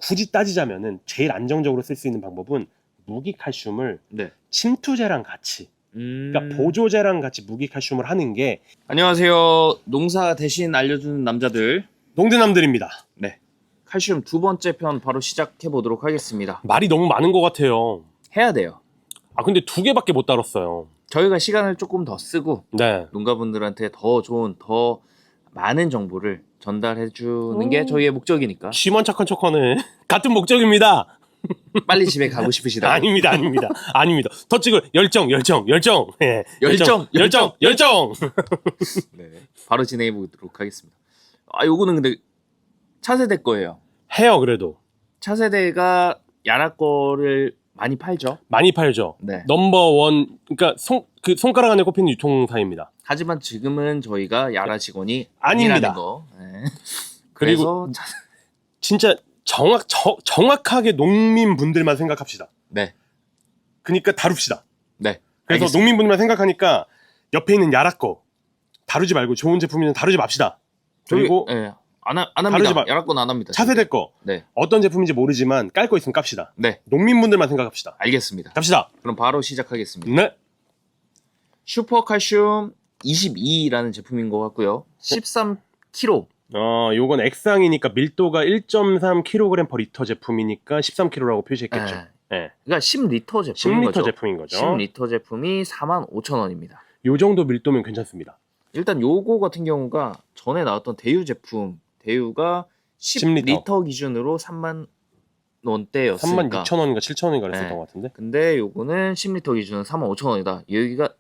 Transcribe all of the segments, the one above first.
굳이 따지자면은 제일 안정적으로 쓸 수 있는 방법은 무기칼슘을 네. 침투제랑 같이, 그러니까 보조제랑 같이 무기칼슘을 하는 게 안녕하세요. 농사 대신 알려주는 남자들. 농대남들입니다. 네. 칼슘 두 번째 편 바로 시작해 보도록 하겠습니다. 말이 너무 많은 것 같아요. 해야 돼요. 아 근데 2개밖에 못 다뤘어요. 저희가 시간을 조금 더 쓰고 네. 농가분들한테 더 좋은, 더 많은 정보를 전달해 주는 게 저희의 목적이니까. 심한 착한 척하네. 같은 목적입니다. 빨리 집에 가고 싶으시다. 아닙니다. 아닙니다. 더 찍을 열정. 예. 열정. 네. 바로 진행해 보도록 하겠습니다. 아, 요거는 근데 차세대 거예요. 해요 그래도. 차세대가 야라 거를 많이 팔죠. 많이 팔죠. 네. 넘버원, 그러니까 손가락 안에 꼽히는 유통사입니다. 하지만 지금은 저희가 야라 직원이 아닙니다. 아니라는 거. 네. 그리고 그래서 진짜 정확하게 농민분들만 생각합시다. 네. 그러니까 다룹시다. 네. 그래서 알겠습니다. 농민분들만 생각하니까 옆에 있는 야라 거 다루지 말고 좋은 제품이면 다루지 맙시다. 그리고 네. 안 다르지 합니다. 마. 야라 거는 안 합니다. 차세대 거 네. 어떤 제품인지 모르지만 깔 거 있으면 깝시다. 네. 농민분들만 생각합시다. 알겠습니다. 갑시다. 그럼 바로 시작하겠습니다. 네. 슈퍼칼슘 22라는 제품인 것 같고요. 13kg. 요건 액상이니까 밀도가 1.3kg/리터 제품이니까 13kg라고 표시했겠죠. 네. 그러니까 10리터 제품인 10리터 거죠. 제품인 거죠. 10리터 제품이 45,000원입니다. 요 정도 밀도면 괜찮습니다. 일단 요거 같은 경우가 전에 나왔던 대유 제품, 대유가 10리터 기준으로 3만 원대였으니까 36,000원인가 7,000원인가 그랬었던 네. 것 같은데. 근데 요거는 10리터 기준은 45,000원이다.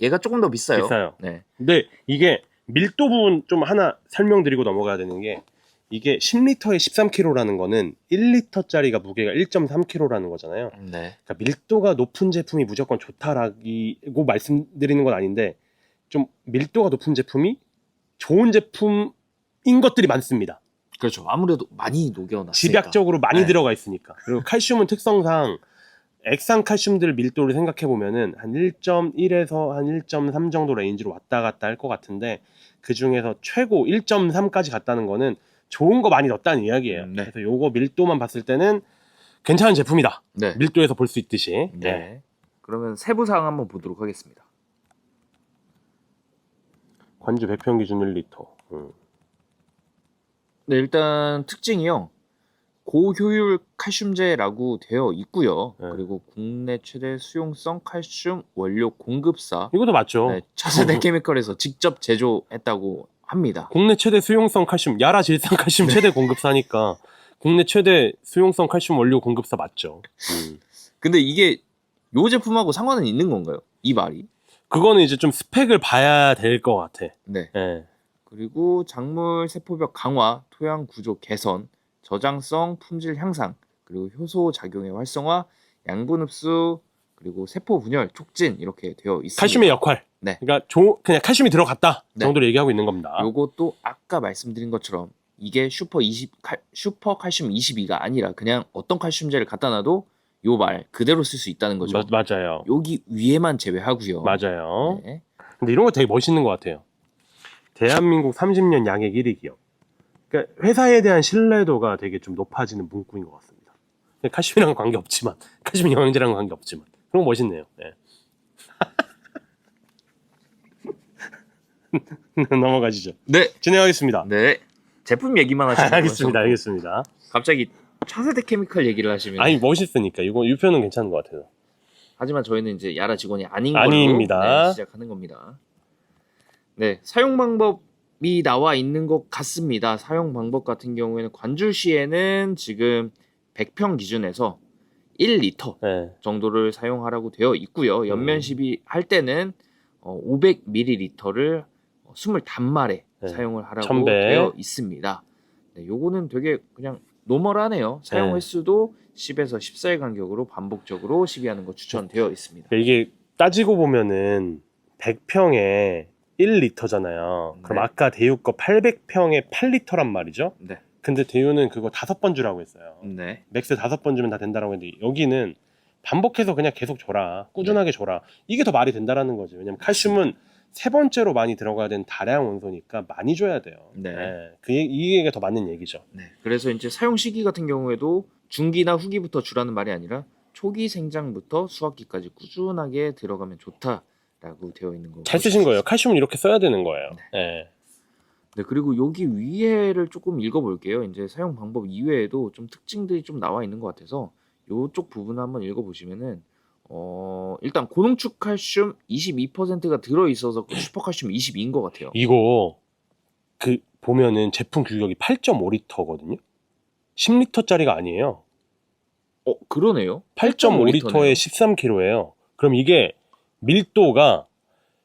얘가 조금 더 비싸요. 비싸요. 네. 근데 이게 밀도 부분 좀 하나 설명드리고 넘어가야 되는 게 이게 10리터에 13kg라는 거는 1리터짜리가 무게가 1.3kg라는 거잖아요. 네. 그러니까 밀도가 높은 제품이 무조건 좋다라고 말씀드리는 건 아닌데 좀 밀도가 높은 제품이 좋은 제품인 것들이 많습니다. 그렇죠. 아무래도 많이 녹여놨으니까. 집약적으로 많이 네. 들어가 있으니까. 그리고 칼슘은 특성상 액상 칼슘들 밀도를 생각해 보면은 한 1.1에서 한 1.3 정도 레인지로 왔다 갔다 할 것 같은데 그 중에서 최고 1.3까지 갔다는 거는 좋은 거 많이 넣었다는 이야기예요. 네. 그래서 요거 밀도만 봤을 때는 괜찮은 제품이다. 네. 밀도에서 볼 수 있듯이. 네. 네. 그러면 세부 사항 한번 보도록 하겠습니다. 관주 100평 기준 1리터. 네, 일단 특징이요. 고효율 칼슘제라고 되어 있고요. 네. 그리고 국내 최대 수용성 칼슘 원료 공급사 이것도 맞죠. 네, 차세대 케미컬에서 직접 제조했다고 합니다. 국내 최대 수용성 칼슘, 야라 질산 칼슘 최대 공급사니까 국내 최대 수용성 칼슘 원료 공급사 맞죠. 근데 이게 요 제품하고 상관은 있는 건가요? 이 말이? 그거는 이제 좀 스펙을 봐야 될 것 같아. 네. 예. 그리고 작물 세포벽 강화, 토양 구조 개선, 저장성 품질 향상, 그리고 효소 작용의 활성화, 양분 흡수, 그리고 세포 분열 촉진 이렇게 되어 있습니다. 칼슘의 역할. 네. 그러니까 그냥 칼슘이 들어갔다 네. 정도로 얘기하고 있는 겁니다. 요것도 아까 말씀드린 것처럼 이게 슈퍼 칼슘 22가 아니라 그냥 어떤 칼슘제를 갖다 놔도 요 말 그대로 쓸 수 있다는 거죠. 맞아요. 여기 위에만 제외하고요. 맞아요. 네. 근데 이런 거 되게 멋있는 것 같아요. 대한민국 30년 양액 1위 기업. 그러니까 회사에 대한 신뢰도가 되게 좀 높아지는 문구인 것 같습니다. 칼슘이랑은 관계없지만, 칼슘 영양제랑은 관계없지만 그런 거 멋있네요. 네. 넘어가시죠. 네. 진행하겠습니다. 네. 제품 얘기만 하시는 거죠? 알겠습니다. 갑자기 차세대 케미컬 얘기를 하시면 아니 멋있으니까 이거 유표는 괜찮은 것 같아요. 하지만 저희는 이제 야라 직원이 아닌 아닙니다. 걸로 네, 시작하는 겁니다. 네, 사용 방법이 나와 있는 것 같습니다. 사용 방법 같은 경우에는 관주시에는 지금 100평 기준에서 1리터 네. 정도를 사용하라고 되어 있고요. 연면 시비할 때는 500ml를 20단말에 네. 사용을 하라고 1000배. 되어 있습니다. 네, 요거는 되게 그냥 노멀하네요. 사용 네. 횟수도 10에서 14일 간격으로 반복적으로 시비하는 거 추천되어 있습니다. 이게 따지고 보면은 100평에 1리터잖아요. 그럼 네. 아까 대유 거 800평에 8리터란 말이죠. 네. 근데 대유는 그거 5번 주라고 했어요. 네. 맥스 5번 주면 다 된다라고 했는데 여기는 반복해서 그냥 계속 줘라. 꾸준하게 줘라. 이게 더 말이 된다라는 거죠. 왜냐면 칼슘은 세 번째로 많이 들어가야 되는 다량 원소니까 많이 줘야 돼요. 네. 이 얘기가 더 맞는 얘기죠. 네. 그래서 이제 사용 시기 같은 경우에도 중기나 후기부터 주라는 말이 아니라 초기 생장부터 수확기까지 꾸준하게 들어가면 좋다라고 되어 있는 거. 잘 쓰신 거예요. 칼슘을 이렇게 써야 되는 거예요. 네. 네, 그리고 여기 위에를 조금 읽어볼게요. 이제 사용 방법 이외에도 좀 특징들이 좀 나와 있는 것 같아서 이쪽 부분을 한번 읽어보시면은 일단 고농축 칼슘 22%가 들어있어서 슈퍼칼슘 22인 것 같아요. 이거 그 보면은 제품 규격이 8.5리터거든요. 10리터짜리가 아니에요. 그러네요. 8.5리터에 13kg예요. 그럼 이게 밀도가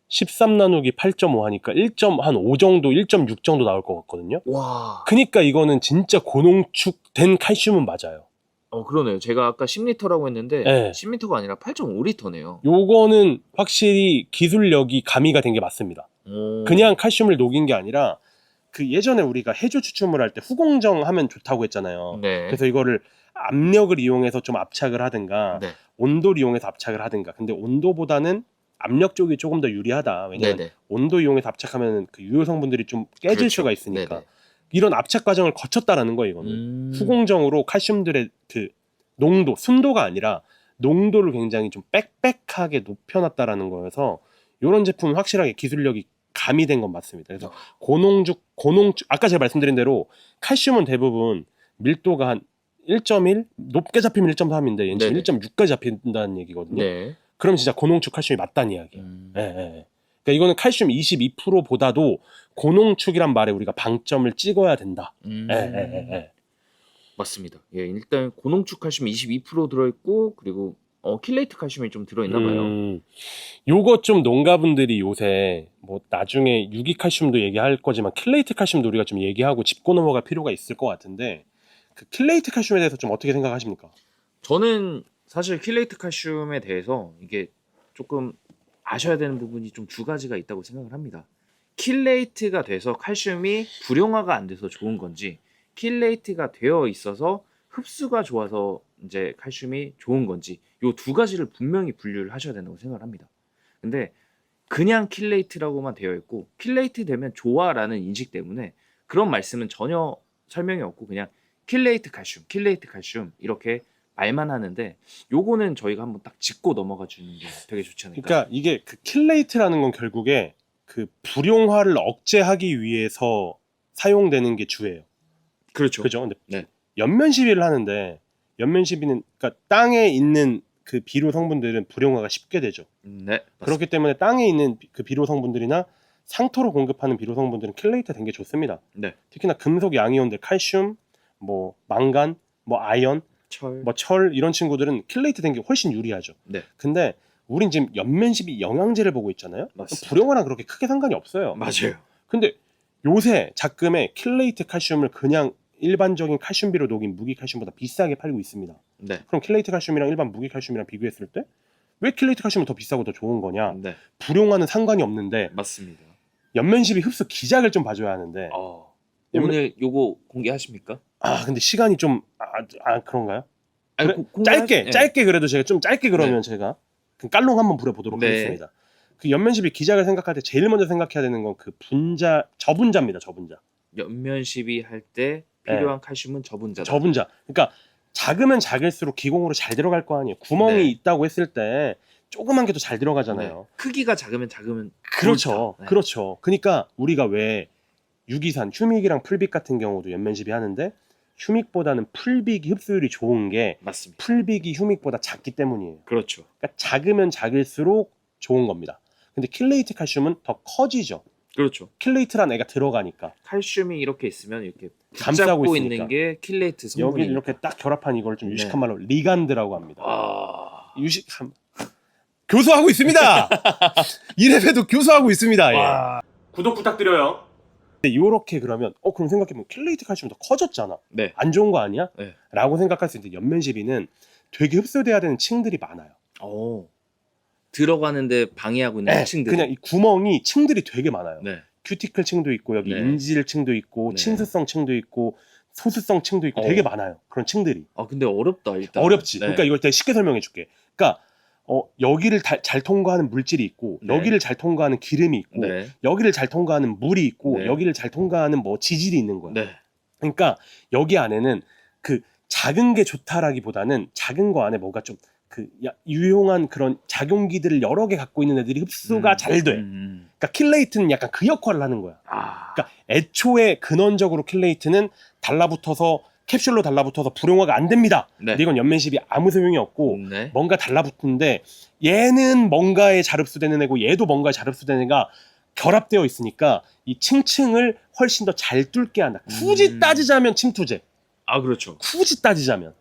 13 나누기 8.5 하니까 1.5 정도, 1.6 정도 나올 것 같거든요. 와. 그니까 이거는 진짜 고농축된 칼슘은 맞아요. 그러네요. 제가 아까 10리터라고 했는데 네. 10리터가 아니라 8.5리터네요. 요거는 확실히 기술력이 가미가 된 게 맞습니다. 그냥 칼슘을 녹인 게 아니라 그 예전에 우리가 해조 추출물 할 때 후공정 하면 좋다고 했잖아요. 네. 그래서 이거를 압력을 이용해서 좀 압착을 하든가 네. 온도를 이용해서 압착을 하든가. 근데 온도보다는 압력 쪽이 조금 더 유리하다. 왜냐면 네네. 온도 이용해서 압착하면 그 유효 성분들이 좀 깨질 그렇죠. 수가 있으니까. 네네. 이런 압착 과정을 거쳤다라는 거예요, 이거는. 후공정으로 칼슘들의 그 농도, 순도가 아니라 농도를 굉장히 좀 빽빽하게 높여놨다라는 거여서 이런 제품은 확실하게 기술력이 가미된 건 맞습니다. 그래서 고농축 아까 제가 말씀드린 대로 칼슘은 대부분 밀도가 한 1.1 높게 잡히면 1.3인데 얘는 지금 네네. 1.6까지 잡힌다는 얘기거든요. 네. 그럼 진짜 고농축 칼슘이 맞다는 이야기예요. 예, 예, 예. 그러니까 이거는 칼슘 22%보다도 고농축이란 말에 우리가 방점을 찍어야 된다. 예, 예, 예. 맞습니다. 예, 일단 고농축 칼슘 22% 들어있고 그리고 킬레이트 칼슘이 좀 들어있나 봐요. 요거 좀 농가분들이 요새 뭐 나중에 유기칼슘도 얘기할 거지만 킬레이트 칼슘도 우리가 좀 얘기하고 짚고 넘어갈 필요가 있을 것 같은데 그 킬레이트 칼슘에 대해서 좀 어떻게 생각하십니까? 저는 사실 킬레이트 칼슘에 대해서 이게 조금 아셔야 되는 부분이 좀 두 가지가 있다고 생각을 합니다. 킬레이트가 돼서 칼슘이 불용화가 안 돼서 좋은 건지 킬레이트가 되어 있어서 흡수가 좋아서 이제 칼슘이 좋은 건지 요 두 가지를 분명히 분류를 하셔야 된다고 생각을 합니다. 근데 그냥 킬레이트라고만 되어 있고 킬레이트 되면 좋아라는 인식 때문에 그런 말씀은 전혀 설명이 없고 그냥 킬레이트 칼슘 이렇게 말만 하는데 요거는 저희가 한번 딱 짚고 넘어가 주는 게 되게 좋지 않을까. 그러니까 이게 그 킬레이트라는 건 결국에 그 불용화를 억제하기 위해서 사용되는 게 주예요. 그렇죠. 그죠? 근데 네. 연면 시비를 하는데 연면 시비는 그러니까 땅에 있는 그 비료 성분들은 불용화가 쉽게 되죠. 네. 그렇기 때문에 땅에 있는 그 비료 성분들이나 상토로 공급하는 비료 성분들은 킬레이트 된 게 좋습니다. 네. 특히나 금속 양이온들 칼슘, 뭐 망간, 뭐 아연, 철. 뭐 철 이런 친구들은 킬레이트 된 게 훨씬 유리하죠. 네. 근데 우린 지금 연면시비 영양제를 보고 있잖아요. 맞습니다. 불용화랑 그렇게 크게 상관이 없어요. 맞아요. 근데 요새 작금에 킬레이트 칼슘을 그냥 일반적인 칼슘비로 녹인 무기 칼슘보다 비싸게 팔고 있습니다. 네. 그럼 킬레이트 칼슘이랑 일반 무기 칼슘이랑 비교했을 때 왜 킬레이트 칼슘은 더 비싸고 더 좋은 거냐? 네. 불용화는 상관이 없는데 맞습니다. 연면시비 흡수 기작을 좀 봐줘야 하는데 오늘 요거 공개하십니까? 근데 시간이 좀 그런가요? 아니, 그래, 짧게 그래도 제가 좀 짧게 그러면 제가 그 깔롱 한번 부려보도록 네. 하겠습니다. 그 연면시비 기작을 생각할 때 제일 먼저 생각해야 되는 건 그 저분자입니다. 저분자. 연면 시비 할 때 필요한 칼슘은 저분자다. 저분자. 그러니까 작으면 작을수록 기공으로 잘 들어갈 거 아니에요. 구멍이 네. 있다고 했을 때 조그만 게 더 잘 들어가잖아요. 네. 크기가 작으면 그렇죠. 좋다. 네. 그렇죠. 그러니까 우리가 왜 유기산, 휴믹이랑 풀빅 같은 경우도 연면시비 하는데 휴믹보다는 풀빅이 흡수율이 좋은 게 맞습니다. 풀빅이 휴믹보다 작기 때문이에요. 그렇죠. 그러니까 작으면 작을수록 좋은 겁니다. 근데 킬레이트 칼슘은 더 커지죠. 그렇죠. 킬레이트란 애가 들어가니까 칼슘이 이렇게 있으면 이렇게 감싸고 붙잡고 있으니까. 있는 게 킬레이트 성분이. 여기 이렇게 딱 결합한 이걸 좀 유식한 네. 말로 리간드라고 합니다. 아. 교수하고 있습니다. 이래봬도 교수하고 있습니다. 예. 구독 부탁드려요. 이렇게 그러면 그럼 생각해보면 킬레이트 칼슘이 더 커졌잖아. 네. 안 좋은 거 아니야? 네. 라고 생각할 수 있는데 연면시비는 되게 흡수돼야 되는 층들이 많아요. 들어가는데 방해하고 있는 층들. 그냥 이 구멍이 층들이 되게 많아요. 네. 큐티클 층도 있고 여기 네. 인질 층도 있고 네. 친수성 층도 있고 소수성 층도 있고 되게 많아요. 그런 층들이. 근데 어렵다 일단. 어렵지. 네. 그러니까 이걸 되게 쉽게 설명해 줄게. 그러니까 여기를 잘 통과하는 물질이 있고 네. 여기를 잘 통과하는 기름이 있고 네. 여기를 잘 통과하는 물이 있고 네. 여기를 잘 통과하는 뭐 지질이 있는 거야. 네. 그러니까 여기 안에는 그 작은 게 좋다라기보다는 작은 거 안에 뭐가 좀 그 유용한 그런 작용기들을 여러 개 갖고 있는 애들이 흡수가 잘 돼. 그러니까 킬레이트는 약간 그 역할을 하는 거야. 아, 그러니까 애초에 근원적으로 킬레이트는 달라붙어서 캡슐로 달라붙어서 불용화가 안 됩니다. 네. 근데 이건 연면십이 아무 소용이 없고 네. 뭔가 달라붙는데 얘는 뭔가에 잘 흡수되는 애고 얘도 뭔가에 잘 흡수되는 애가 결합되어 있으니까 이 층층을 훨씬 더 잘 뚫게 한다. 굳이 따지자면 침투제. 아 그렇죠. 굳이 따지자면.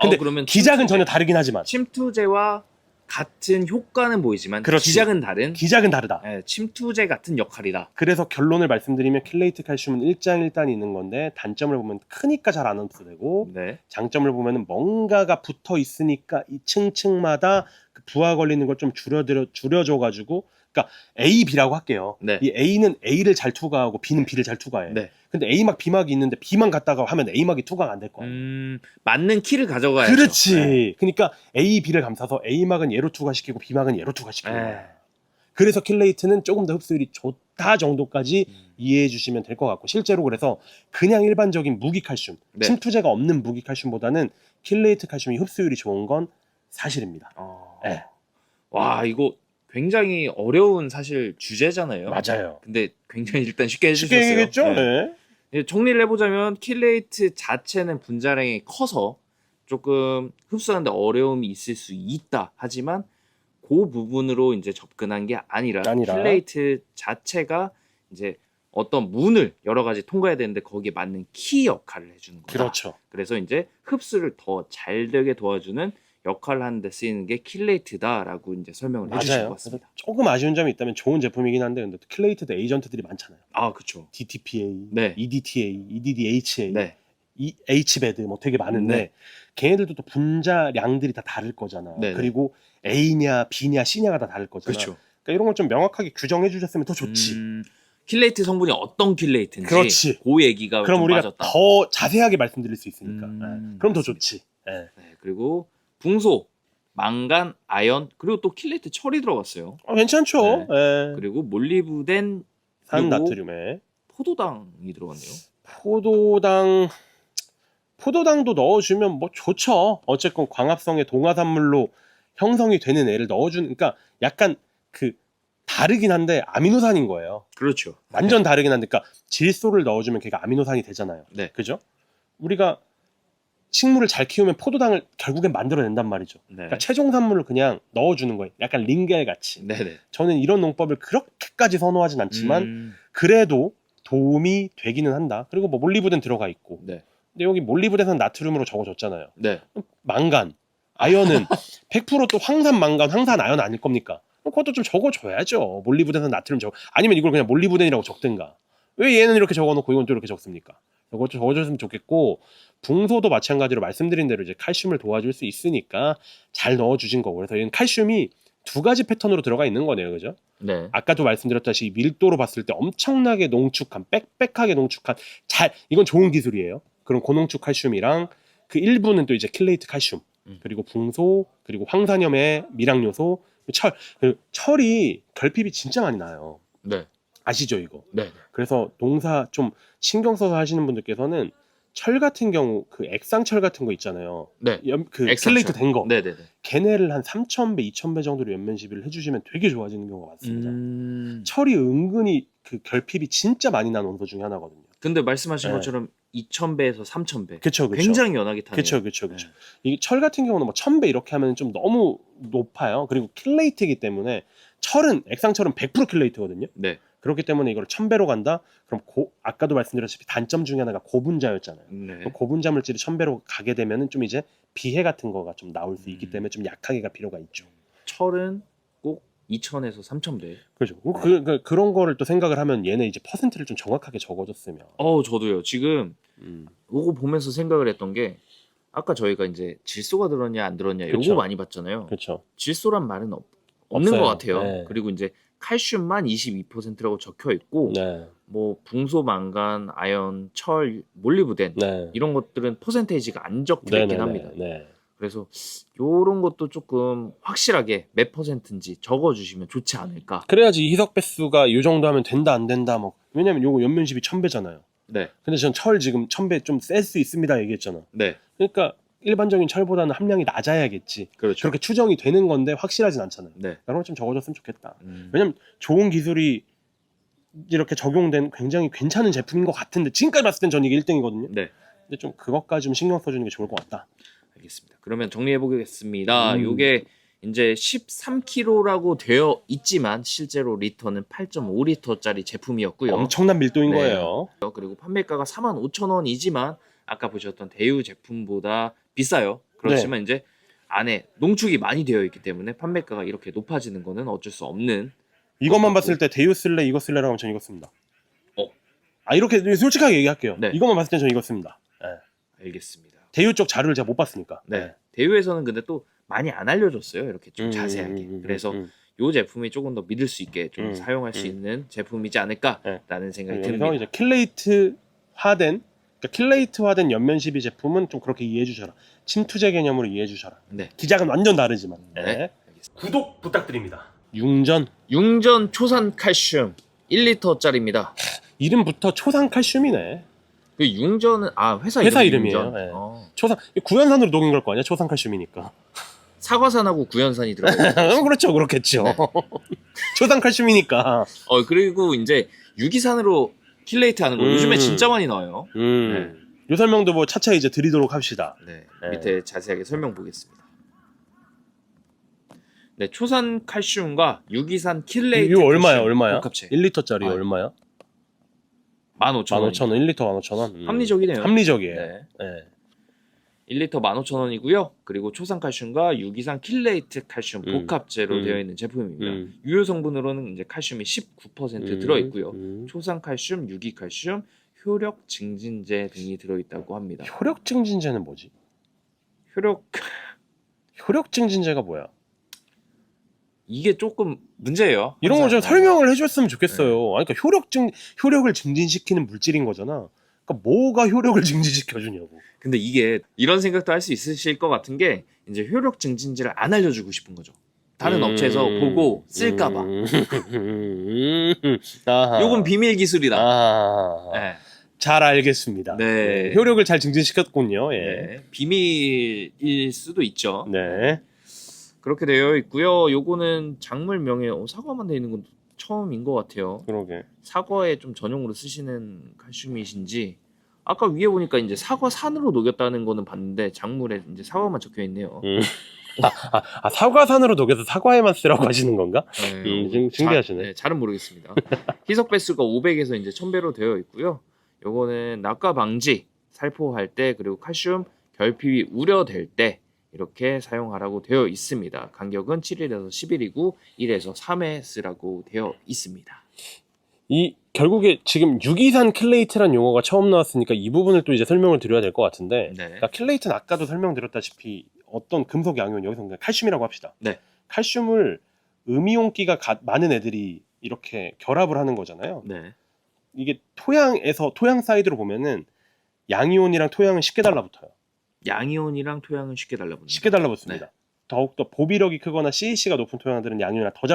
근데 그러면 기작은 전혀 다르긴 하지만. 침투제와 같은 효과는 보이지만 그렇지. 기작은 다른. 기작은 다르다. 네, 침투제 같은 역할이다. 그래서 결론을 말씀드리면 킬레이트 칼슘은 일장일단이 있는 건데 단점을 보면 크니까 잘 안 흡수되고 네. 장점을 보면 뭔가가 붙어 있으니까 이 층층마다 그 부하 걸리는 걸 좀 줄여줘가지고 그러니까 A, B라고 할게요. 네. 이 A는 A를 잘 투과하고 B는 B를 잘 투과해. 네. 근데 A막 B막이 있는데 B만 갖다가 하면 A막이 투과가 안 될 거야. 맞는 키를 가져가야죠. 그렇지. 네. 그러니까 A, B를 감싸서 A막은 얘로 투과시키고 B막은 얘로 투과시키는 네. 거야. 그래서 킬레이트는 조금 더 흡수율이 좋다 정도까지 이해해 주시면 될 것 같고 실제로 그래서 그냥 일반적인 무기칼슘, 네. 침투제가 없는 무기칼슘보다는 킬레이트 칼슘이 흡수율이 좋은 건 사실입니다. 네. 와 이거 굉장히 어려운 사실 주제잖아요. 맞아요. 근데 굉장히 일단 쉽게 쉽게 해주셨어요. 얘기했죠? 네. 네. 예, 정리를 해보자면 킬레이트 자체는 분자량이 커서 조금 흡수하는데 어려움이 있을 수 있다. 하지만 그 부분으로 이제 접근한 게 아니라 킬레이트 자체가 이제 어떤 문을 여러 가지 통과해야 되는데 거기에 맞는 키 역할을 해주는 거다. 그렇죠. 그래서 이제 흡수를 더 잘 되게 도와주는 역할을 하는데 쓰이는 게 킬레이트다라고 이제 설명을 해주신 것 맞아요. 같습니다. 조금 아쉬운 점이 있다면 좋은 제품이긴 한데 근데 킬레이트도 에이전트들이 많잖아요. 아 그렇죠. DTPA, 네. EDTA, EDDHA, 네. H베드 뭐 되게 많은데 네. 걔네들도 또 분자량들이 다 다를 거잖아. 네. 그리고 A냐 B냐 C냐가 다 다를 거잖아. 그렇죠. 그러니까 이런 걸 좀 명확하게 규정해 주셨으면 더 좋지. 킬레이트 성분이 어떤 킬레이트인지 그렇지. 그 얘기가 그럼 좀 우리가 빠졌다. 더 자세하게 말씀드릴 수 있으니까. 그럼 더 맞습니다. 좋지. 네. 네, 그리고 붕소, 망간, 아연 그리고 또 킬레이트 철이 들어갔어요. 괜찮죠. 네. 네. 그리고 몰리브덴 산 그리고 나트륨에 포도당이 들어갔네요. 포도당도 넣어주면 뭐 좋죠. 어쨌건 광합성의 동화산물로 형성이 되는 애를 넣어주는, 그러니까 약간 그 다르긴 한데 아미노산인 거예요. 그렇죠. 완전 다르긴 한데, 그러니까 질소를 넣어주면 걔가 아미노산이 되잖아요. 네. 그죠? 우리가 식물을 잘 키우면 포도당을 결국엔 만들어낸단 말이죠. 네. 그러니까 최종 산물을 그냥 넣어주는 거예요. 약간 링겔 같이. 네네. 저는 이런 농법을 그렇게까지 선호하진 않지만 그래도 도움이 되기는 한다. 그리고 뭐 몰리브덴 들어가 있고. 네. 근데 여기 몰리브덴은 나트륨으로 적어줬잖아요. 네. 망간, 아연은 100% 또 황산 망간, 황산 아연 아닐 겁니까? 그것도 좀 적어줘야죠. 몰리브덴은 나트륨 적어. 아니면 이걸 그냥 몰리브덴이라고 적든가. 왜 얘는 이렇게 적어놓고 이건 또 이렇게 적습니까? 이것 좀 적어줬으면 좋겠고, 붕소도 마찬가지로 말씀드린 대로 이제 칼슘을 도와줄 수 있으니까 잘 넣어주신 거고. 그래서 얘는 칼슘이 두 가지 패턴으로 들어가 있는 거네요, 그죠? 네. 아까도 말씀드렸다시피 밀도로 봤을 때 엄청나게 농축한, 빽빽하게 농축한, 이건 좋은 기술이에요. 그런 고농축 칼슘이랑 그 일부는 또 이제 킬레이트 칼슘, 그리고 붕소, 그리고 황산염의 미량 요소, 철이 결핍이 진짜 많이 나요. 네. 아시죠, 이거? 네. 그래서 농사 좀 신경 써서 하시는 분들께서는 철 같은 경우 그 액상철 같은 거 있잖아요. 네. 그 액상철. 킬레이트 된 거. 네네네. 걔네를 한 3,000배, 2,000배 정도로 연면 시비를 해주시면 되게 좋아지는 경우가 많습니다. 철이 은근히 그 결핍이 진짜 많이 나는 원소 중에 하나거든요. 근데 말씀하신 네. 것처럼 2,000배에서 3,000배. 그쵸. 굉장히 연하게 타네요. 그쵸. 네. 이 철 같은 경우는 뭐 1,000배 이렇게 하면 좀 너무 높아요. 그리고 킬레이트이기 때문에 액상철은 100% 킬레이트거든요. 네. 그렇기 때문에 이걸 1,000배로 간다? 그럼 아까도 말씀드렸다시피 단점 중에 하나가 고분자였잖아요. 네. 고분자 물질이 1,000배로 가게 되면은 좀 이제 비해 같은 거가 좀 나올 수 있기 때문에 좀 약하게 갈 필요가 있죠. 철은 꼭 2,000에서 3,000배. 그죠. 그런 거를 또 생각을 하면 얘네 이제 퍼센트를 좀 정확하게 적어줬으면. 저도요. 지금 요거 보면서 생각을 했던 게 아까 저희가 이제 질소가 들었냐 안 들었냐 요거 그쵸. 많이 봤잖아요. 그렇죠. 질소란 말은 없는 없어요. 것 같아요. 네. 그리고 이제 칼슘만 22%라고 적혀 있고 네. 뭐 붕소, 망간, 아연, 철, 몰리브덴 네. 이런 것들은 퍼센테이지가 안 적혀 있긴 합니다. 네. 그래서 요런 것도 조금 확실하게 몇 퍼센트인지 적어주시면 좋지 않을까. 그래야지 희석 배수가 이 정도 하면 된다 안 된다 뭐. 왜냐면 요거 연면십이 1,000배잖아요. 네. 근데 전 철 지금 1000배 좀 셀 수 있습니다 얘기했잖아. 네. 그러니까 일반적인 철보다는 함량이 낮아야겠지. 그렇죠. 그렇게 추정이 되는 건데 확실하진 않잖아요. 네. 그런 걸 좀 적어줬으면 좋겠다. 왜냐면 좋은 기술이 이렇게 적용된 굉장히 괜찮은 제품인 것 같은데 지금까지 봤을 땐 전 이게 1등이거든요. 네. 근데 좀 그것까지 좀 신경 써주는 게 좋을 것 같다. 알겠습니다. 그러면 정리해 보겠습니다. 음. 요게 이제 13kg라고 되어 있지만 실제로 리터는 8.5리터짜리 제품이었고요. 엄청난 밀도인 네. 거예요. 그리고 판매가가 45,000원이지만 아까 보셨던 대유 제품보다 비싸요. 그렇지만 이제 안에 농축이 많이 되어 있기 때문에 판매가가 이렇게 높아지는 거는 어쩔 수 없는. 이것만 봤을 때 대유 쓸래 이거 쓸래라고 하면 전 이거 씁니다. 이렇게 솔직하게 얘기할게요. 네. 이것만 봤을 때 전 이거 씁니다. 네. 알겠습니다. 대유 쪽 자료를 제가 못 봤으니까. 네. 대유에서는 근데 또 많이 안 알려줬어요. 이렇게 좀 자세하게. 그래서 이 제품이 조금 더 믿을 수 있게 좀 사용할 수 있는 제품이지 않을까라는 생각이 듭니다. 여기서 이제 킬레이트화된 킬레이트화된 연면 시비 제품은 좀 그렇게 이해해 주셔라. 침투제 개념으로 이해해 주셔라. 네. 기작은 완전 다르지만. 네. 네. 알겠습니다. 구독 부탁드립니다. 융전 융전 초산 칼슘 1리터짜리입니다. 이름부터 초산칼슘이네. 그 융전은 회사 이름이에요. 융전. 네. 초산 구연산으로 녹인 걸 거 아니야? 초산칼슘이니까. 사과산하고 구연산이 들어가요. 그렇죠, 그렇겠죠. 네. 초산칼슘이니까. 그리고 이제 유기산으로 킬레이트 하는 거 요즘에 진짜 많이 나와요. 요 설명도 뭐 차차 이제 드리도록 합시다. 네. 네. 밑에 자세하게 설명 보겠습니다. 네, 초산 칼슘과 유기산 킬레이트. 이거 얼마야? 얼마야? 복합체. 1리터짜리 얼마야? 15,000원. 15,000원, 1리터 15,000원. 합리적이네요. 합리적이에요. 네. 네. 1리터 15,000원이고요. 그리고 초산 칼슘과 유기산 킬레이트 칼슘 복합제로 되어 있는 제품입니다. 유효 성분으로는 이제 칼슘이 19% 들어 있고요. 초산 칼슘, 유기 칼슘, 효력 증진제 등이 들어 있다고 합니다. 효력 증진제는 뭐지? 효력 증진제가 뭐야? 이게 조금 문제예요. 이런 거 좀 설명을 해줬으면 좋겠어요. 아니, 그러니까 효력을 증진시키는 물질인 거잖아. 그러니까 뭐가 효력을 증진시켜주냐고. 근데 이게 이런 생각도 할 수 있으실 것 같은 게 이제 효력 증진제를 안 알려주고 싶은 거죠. 다른 업체에서 보고 쓸까봐. 요건 비밀 기술이다. 네. 잘 알겠습니다. 네. 효력을 잘 증진시켰군요. 예. 네. 비밀일 수도 있죠. 네. 그렇게 되어 있고요. 요거는 작물명에 사과만 되어 있는 건 처음인 것 같아요. 그러게. 사과에 좀 전용으로 쓰시는 칼슘이신지. 아까 위에 보니까 이제 사과산으로 녹였다는 거는 봤는데 작물에 이제 사과만 적혀 있네요. 사과산으로 녹여서 사과에만 쓰라고 하시는 건가? 네, 신기하시네. 잘은 모르겠습니다. 희석 배수가 500에서 이제 1000배로 되어 있고요. 요거는 낙과 방지, 살포할 때 그리고 칼슘 결핍이 우려될 때 이렇게 사용하라고 되어 있습니다. 간격은 7일에서 10일이고 1에서 3회 쓰라고 되어 있습니다. 이 결국에 지금 유기산 킬레이트란 용어가 처음 나왔으니까 이 부분을 또 이제 설명을 드려야 될 것 같은데, 네. 그러니까 킬레이트는 아까도 설명드렸다시피 어떤 금속 양이온, 여기서 그냥 칼슘이라고 합시다. 네. 칼슘을 음이온기가 많은 애들이 이렇게 결합을 하는 거잖아요. 네. 이게 토양 사이드로 보면은 양이온이랑 토양은 쉽게 달라붙어요. 양이온이랑 토양은 쉽게 달라붙는다. 쉽게 달라붙습니다. 네. 더욱더 보비력이 크거나 CEC가 높은 토양들은 양이온이랑 더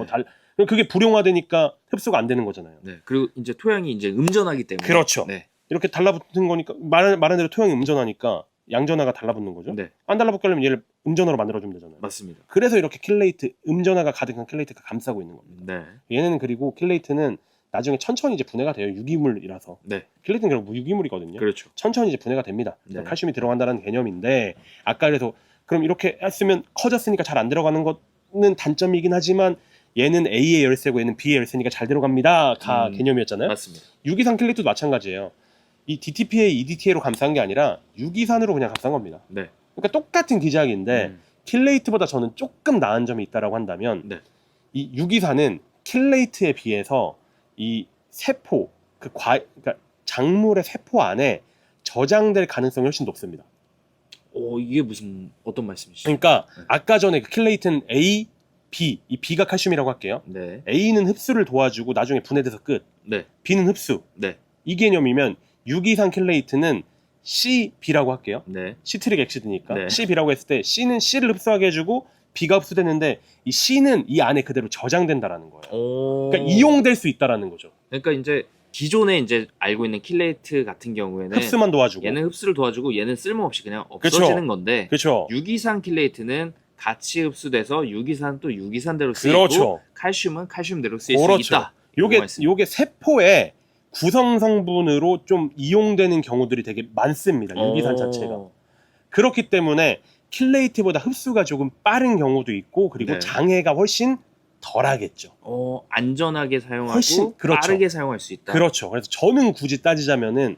네. 그럼 그게 불용화되니까 흡수가 안 되는 거잖아요. 네. 그리고 이제 토양이 이제 음전하기 때문에. 그렇죠. 네. 이렇게 달라붙는 거니까 말한 대로 토양이 음전하니까 양전하가 달라붙는 거죠. 네. 안 달라붙게 하려면 얘를 음전하로 만들어주면 되잖아요. 맞습니다. 그래서 이렇게 킬레이트, 음전하가 가득한 킬레이트가 감싸고 있는 겁니다. 네. 얘네는 그리고 킬레이트는 나중에 천천히 이제 분해가 돼요. 유기물이라서. 네. 킬레이트는 결국 유기물이거든요. 그렇죠. 천천히 이제 분해가 됩니다. 네. 칼슘이 들어간다는 개념인데, 아까 그래서 그럼 이렇게 했으면 커졌으니까 잘 안 들어가는 것은 단점이긴 하지만 얘는 A의 열쇠고 얘는 B의 열쇠니까 잘 들어갑니다. 개념이었잖아요. 맞습니다. 유기산 킬레이트도 마찬가지예요. 이 DTPA, EDTA로 감싼 게 아니라 유기산으로 그냥 감싼 겁니다. 네. 그러니까 똑같은 기작인데 킬레이트보다 저는 조금 나은 점이 있다라고 한다면, 네. 이 유기산은 킬레이트에 비해서 이 세포, 그러니까 작물의 세포 안에 저장될 가능성이 훨씬 높습니다. 이게 어떤 말씀이시죠? 그러니까 네. 아까 전에 그 킬레이트는 A, B, 이 B가 칼슘이라고 할게요. 네. A는 흡수를 도와주고 나중에 분해돼서 끝. 네. B는 흡수. 네. 이 개념이면 유기산 킬레이트는 C, B라고 할게요. 네. 시트릭 엑시드니까 네. C, B라고 했을 때 C는 C를 흡수하게 해주고 B가 흡수되는데 이 C는 이 안에 그대로 저장된다라는 거예요. 그러니까 이용될 수 있다라는 거죠. 그러니까 이제 기존에 이제 알고 있는 킬레이트 같은 경우에는 흡수만 도와주고. 얘는 흡수를 도와주고 얘는 쓸모없이 그냥 없어지는 그쵸. 건데 그렇죠. 유기산 킬레이트는 같이 흡수돼서 유기산 또 유기산대로 쓰이고 그렇죠. 칼슘은 칼슘대로 쓰일 수 그렇죠. 있다. 요게 세포의 구성 성분으로 좀 이용되는 경우들이 되게 많습니다. 유기산 자체가. 그렇기 때문에 킬레이트보다 흡수가 조금 빠른 경우도 있고 그리고 네. 장애가 훨씬 덜하겠죠. 안전하게 사용하고 훨씬, 그렇죠. 빠르게 사용할 수 있다. 그렇죠. 그래서 저는 굳이 따지자면은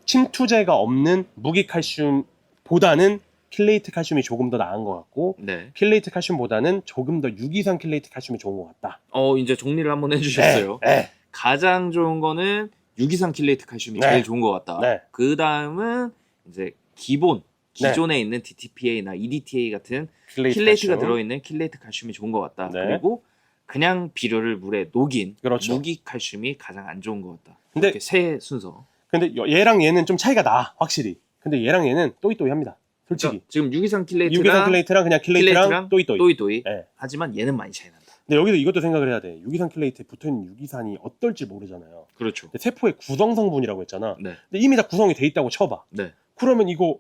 침투제가 없는 무기칼슘보다는 킬레이트 칼슘이 조금 더 나은 것 같고 네. 킬레이트 칼슘보다는 조금 더 유기산 킬레이트 칼슘이 좋은 것 같다. 이제 정리를 한번 해주셨어요. 네. 가장 좋은 거는 유기산 킬레이트 칼슘이 네. 제일 좋은 것 같다. 네. 그 다음은 이제 기존에 있는 DTPA나 EDTA 같은 킬레이트가 칼슘. 들어있는 킬레이트 칼슘이 좋은 것 같다. 네. 그리고 그냥 비료를 물에 녹인 그렇죠. 무기 칼슘이 가장 안 좋은 것 같다. 근데- 이렇게 세 순서. 근데 얘랑 얘는 좀 차이가 나 확실히. 근데 얘랑 얘는 또이또이합니다. 솔직히. 그러니까 지금 유기산 킬레이트랑 유기산 킬레이트랑 그냥 킬레이트랑 또이또이. 또이또이. 네. 하지만 얘는 많이 차이 난다. 근데 여기서 이것도 생각을 해야 돼. 유기산 킬레이트에 붙어있는 유기산이 어떨지 모르잖아요. 그렇죠. 근데 세포의 구성 성분이라고 했잖아. 네. 근데 이미 다 구성이 돼 있다고 쳐봐. 네. 그러면 이거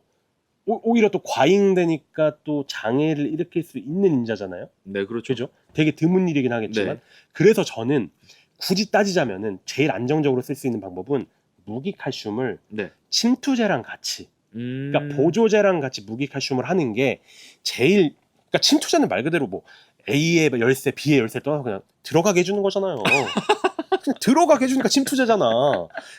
오히려 또 과잉되니까 또 장애를 일으킬 수 있는 인자잖아요. 네, 그렇죠. 그죠? 되게 드문 일이긴 하겠지만. 네. 그래서 저는 굳이 따지자면은 제일 안정적으로 쓸 수 있는 방법은 무기칼슘을 네. 침투제랑 같이, 그러니까 보조제랑 같이 무기칼슘을 하는 게 제일, 그러니까 침투제는 말 그대로 뭐 A의 열쇠, B의 열쇠 떠나서 그냥 들어가게 해주는 거잖아요. 그냥 들어가게 해주니까 침투제잖아.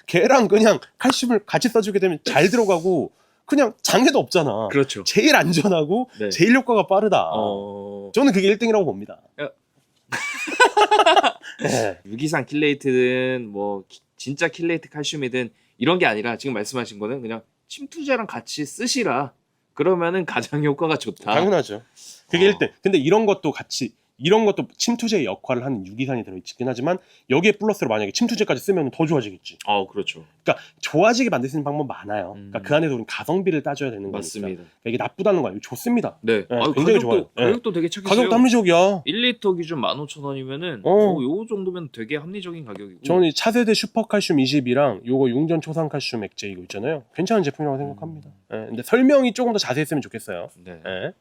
걔랑 그냥 칼슘을 같이 써주게 되면 잘 들어가고 그냥 장애도 없잖아. 그렇죠. 제일 안전하고 네. 제일 효과가 빠르다. 저는 그게 1등이라고 봅니다. 야. 네. 유기산 킬레이트든 뭐 진짜 킬레이트 칼슘이든 이런 게 아니라 지금 말씀하신 거는 그냥 침투제랑 같이 쓰시라. 그러면은 가장 효과가 좋다. 당연하죠. 그게 어. 1등. 근데 이런 것도 침투제의 역할을 하는 유기산이 들어있긴 하지만 여기에 플러스로 만약에 침투제까지 쓰면 더 좋아지겠지. 그렇죠. 그러니까 좋아지게 만들 수 있는 방법 많아요. 그러니까 그 안에서 우리는 가성비를 따져야 되는 거니까. 맞습니다. 그러니까 이게 나쁘다는 거 아니고 좋습니다. 네. 굉장히 좋아요. 가격도 되게 착해요. 가격도 합리적이야. 1리터 기준 15,000원이면은 요 정도면 되게 합리적인 가격이고. 저는 이 차세대 슈퍼칼슘 20이랑 요거 융전 초산칼슘 액제 이거 있잖아요. 괜찮은 제품이라고 생각합니다. 근데 설명이 조금 더 자세히 했으면 좋겠어요. 네. 예.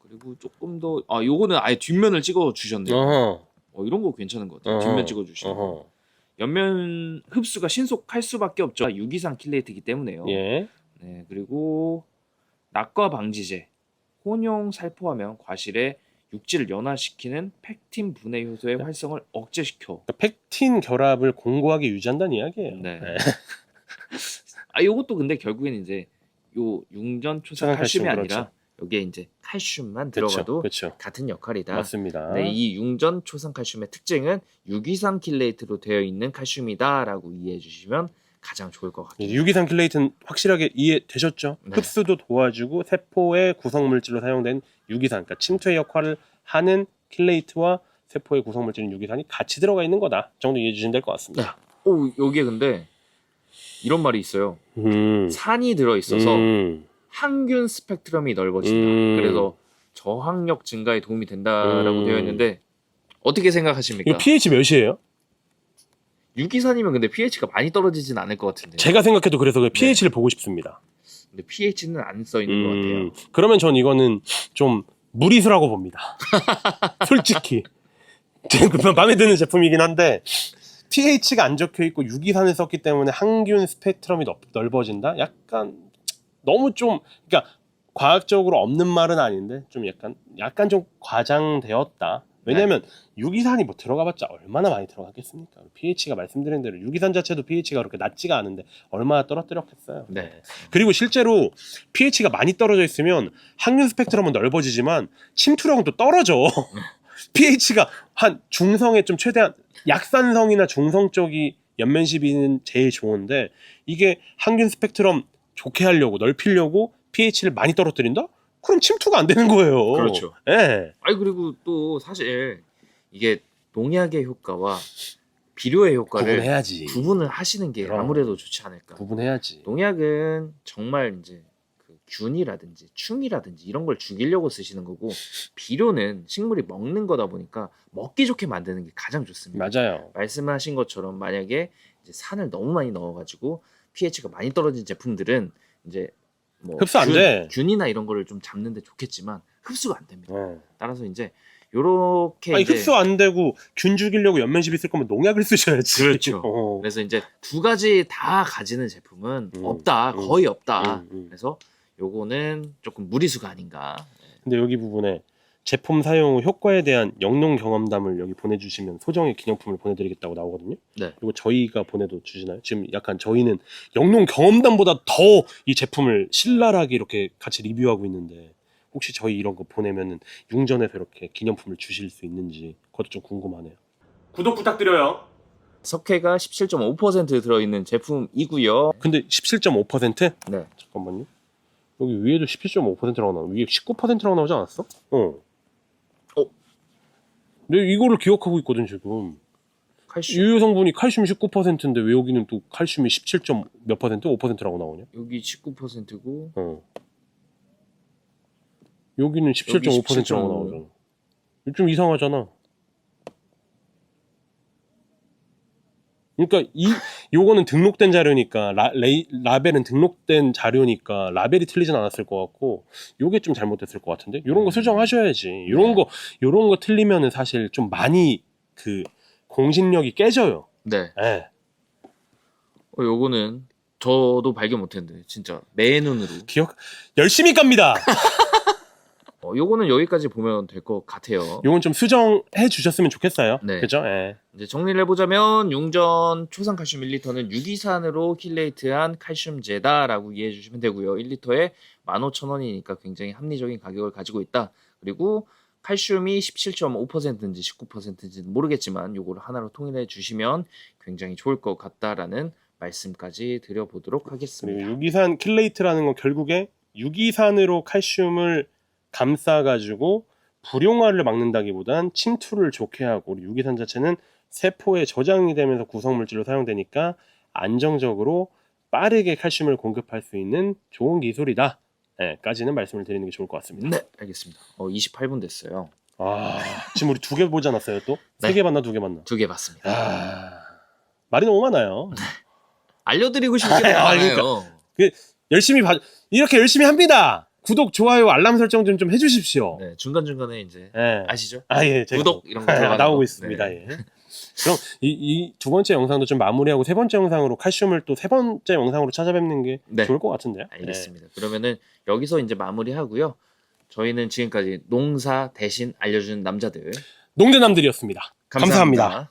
그리고 조금 더 요거는 아예 뒷면을 찍어 주셨네요. 어허. 이런 거 괜찮은 것 같아요. 어허. 뒷면 찍어 주시는 거. 어허. 옆면 흡수가 신속할 수밖에 없죠. 유기산 킬레이트이기 때문에요. 예. 네, 그리고 낙과 방지제, 혼용 살포하면 과실에 육질을 연화시키는 팩틴 분해 효소의 활성을 억제시켜. 그러니까 팩틴 결합을 공고하게 유지한다는 이야기예요. 네. 네. 요것도 근데 결국엔 이제 요 융전 초산 칼슘이 그렇죠. 아니라 여기에 이제 칼슘만 그쵸, 들어가도 그쵸. 같은 역할이다. 맞습니다. 네, 이 융전 초산 칼슘의 특징은 유기산 킬레이트로 되어 있는 칼슘이다라고 이해해 주시면 가장 좋을 것 같아요. 유기산 킬레이트는 확실하게 이해되셨죠? 네. 흡수도 도와주고 세포의 구성물질로 사용된 유기산, 그러니까 침투의 역할을 하는 킬레이트와 세포의 구성물질인 유기산이 같이 들어가 있는 거다 정도 이해해 주시면 될 것 같습니다. 여기에 근데 이런 말이 있어요. 산이 들어 있어서 항균 스펙트럼이 넓어진다. 그래서 저항력 증가에 도움이 된다라고 되어 있는데 어떻게 생각하십니까? 이거 pH 몇이에요? 유기산이면 근데 pH가 많이 떨어지진 않을 것 같은데. 제가 생각해도 그래서 pH를 보고 싶습니다. 근데 pH는 안 써 있는 것 같아요. 그러면 전 이거는 좀 무리수라고 봅니다. 솔직히 마음에 드는 제품이긴 한데 pH가 안 적혀 있고 유기산을 썼기 때문에 항균 스펙트럼이 넓어진다? 약간 너무 좀, 그러니까 과학적으로 없는 말은 아닌데 좀 약간 좀 과장되었다. 왜냐면 유기산이 뭐 들어가봤자 얼마나 많이 들어갔겠습니까? pH가 말씀드린 대로 유기산 자체도 pH가 그렇게 낮지가 않은데 얼마나 떨어뜨렸겠어요. 네. 그리고 실제로 pH가 많이 떨어져 있으면 항균 스펙트럼은 넓어지지만 침투력은 또 떨어져. pH가 한 중성에 좀 최대한 약산성이나 중성 쪽이 옆면 시비는 제일 좋은데 이게 항균 스펙트럼 좋게 하려고 넓히려고 pH를 많이 떨어뜨린다? 그럼 침투가 안 되는 거예요. 그렇죠. 예. 그리고 또 사실 이게 농약의 효과와 비료의 효과를 구분해야지. 구분을 하시는 게 그럼. 아무래도 좋지 않을까. 구분해야지. 농약은 정말 이제 그 균이라든지 충이라든지 이런 걸 죽이려고 쓰시는 거고 비료는 식물이 먹는 거다 보니까 먹기 좋게 만드는 게 가장 좋습니다. 맞아요. 말씀하신 것처럼 만약에 이제 산을 너무 많이 넣어가지고 pH가 많이 떨어진 제품들은 이제 뭐 흡수 안 돼. 균이나 이런 거를 좀 잡는데 좋겠지만 흡수가 안 됩니다. 네. 따라서 이제 요렇게 아니 이제 흡수 안 되고 균 죽이려고 연면시비 쓸 거면 농약을 쓰셔야지. 그렇죠. 어. 그래서 이제 두 가지 다 가지는 제품은 없다, 음. 거의 없다. 음. 그래서 요거는 조금 무리수가 아닌가. 근데 여기 부분에 제품 사용 후 효과에 대한 영농 경험담을 여기 보내주시면 소정의 기념품을 보내드리겠다고 나오거든요. 네. 그리고 저희가 보내도 주시나요? 지금 약간 저희는 영농 경험담보다 더 이 제품을 신랄하게 이렇게 같이 리뷰하고 있는데 혹시 저희 이런 거 보내면은 융전에서 이렇게 기념품을 주실 수 있는지 그것도 좀 궁금하네요. 구독 부탁드려요. 석회가 17.5% 들어있는 제품이고요. 근데 17.5%? 네. 잠깐만요. 여기 위에도 17.5%라고 나와. 위에 19%라고 나오지 않았어? 근데 이거를 기억하고 있거든 지금. 칼슘. 유효 성분이 칼슘 19%인데 왜 여기는 또 칼슘이 17점 몇 퍼센트? 5%라고 나오냐? 여기 19%고 여기는 17.5%라고 나오잖아. 좀 이상하잖아. 그러니까 요거는 등록된 자료니까 라벨은 등록된 자료니까 라벨이 틀리진 않았을 것 같고 요게 좀 잘못됐을 것 같은데 요런 거 수정하셔야지. 요런 거 틀리면은 사실 좀 많이 그 공신력이 깨져요. 네. 예. 요거는 저도 발견 못했는데 진짜 내 눈으로. 열심히 깝니다. 요거는 여기까지 보면 될 것 같아요. 요건 좀 수정해 주셨으면 좋겠어요. 네. 그죠? 예. 이제 정리를 해보자면 융전 초산 칼슘 1리터는 유기산으로 킬레이트한 칼슘제다라고 이해해 주시면 되고요. 1리터에 15,000원이니까 굉장히 합리적인 가격을 가지고 있다. 그리고 칼슘이 17.5%인지 19%인지는 모르겠지만 요거를 하나로 통일해 주시면 굉장히 좋을 것 같다라는 말씀까지 드려보도록 하겠습니다. 그리고 유기산 킬레이트라는 건 결국에 유기산으로 칼슘을 감싸가지고 불용화를 막는다기보단 침투를 좋게 하고 우리 유기산 자체는 세포에 저장이 되면서 구성물질로 사용되니까 안정적으로 빠르게 칼슘을 공급할 수 있는 좋은 기술이다. 네, 까지는 말씀을 드리는 게 좋을 것 같습니다. 네, 알겠습니다. 28분 됐어요. 지금 우리 2개 보지 않았어요 또? 네. 3개 봤나 2개 봤나? 2개 봤습니다. 말이 너무 많아요. 알려드리고 싶은 게 너무 많아요. 열심히 이렇게 열심히 합니다. 구독, 좋아요, 알람 설정 좀 해주십시오. 네, 중간중간에 이제 네. 아시죠? 예, 제가 구독 이런 거 들어가는 나오고 거. 있습니다. 네. 예. 그럼 이 두 번째 영상도 좀 마무리하고 세 번째 영상으로 칼슘을 또 세 번째 영상으로 찾아뵙는 게 네. 좋을 것 같은데요. 알겠습니다. 그러면은 여기서 이제 마무리하고요. 저희는 지금까지 농사 대신 알려주는 남자들 농대남들이었습니다. 감사합니다.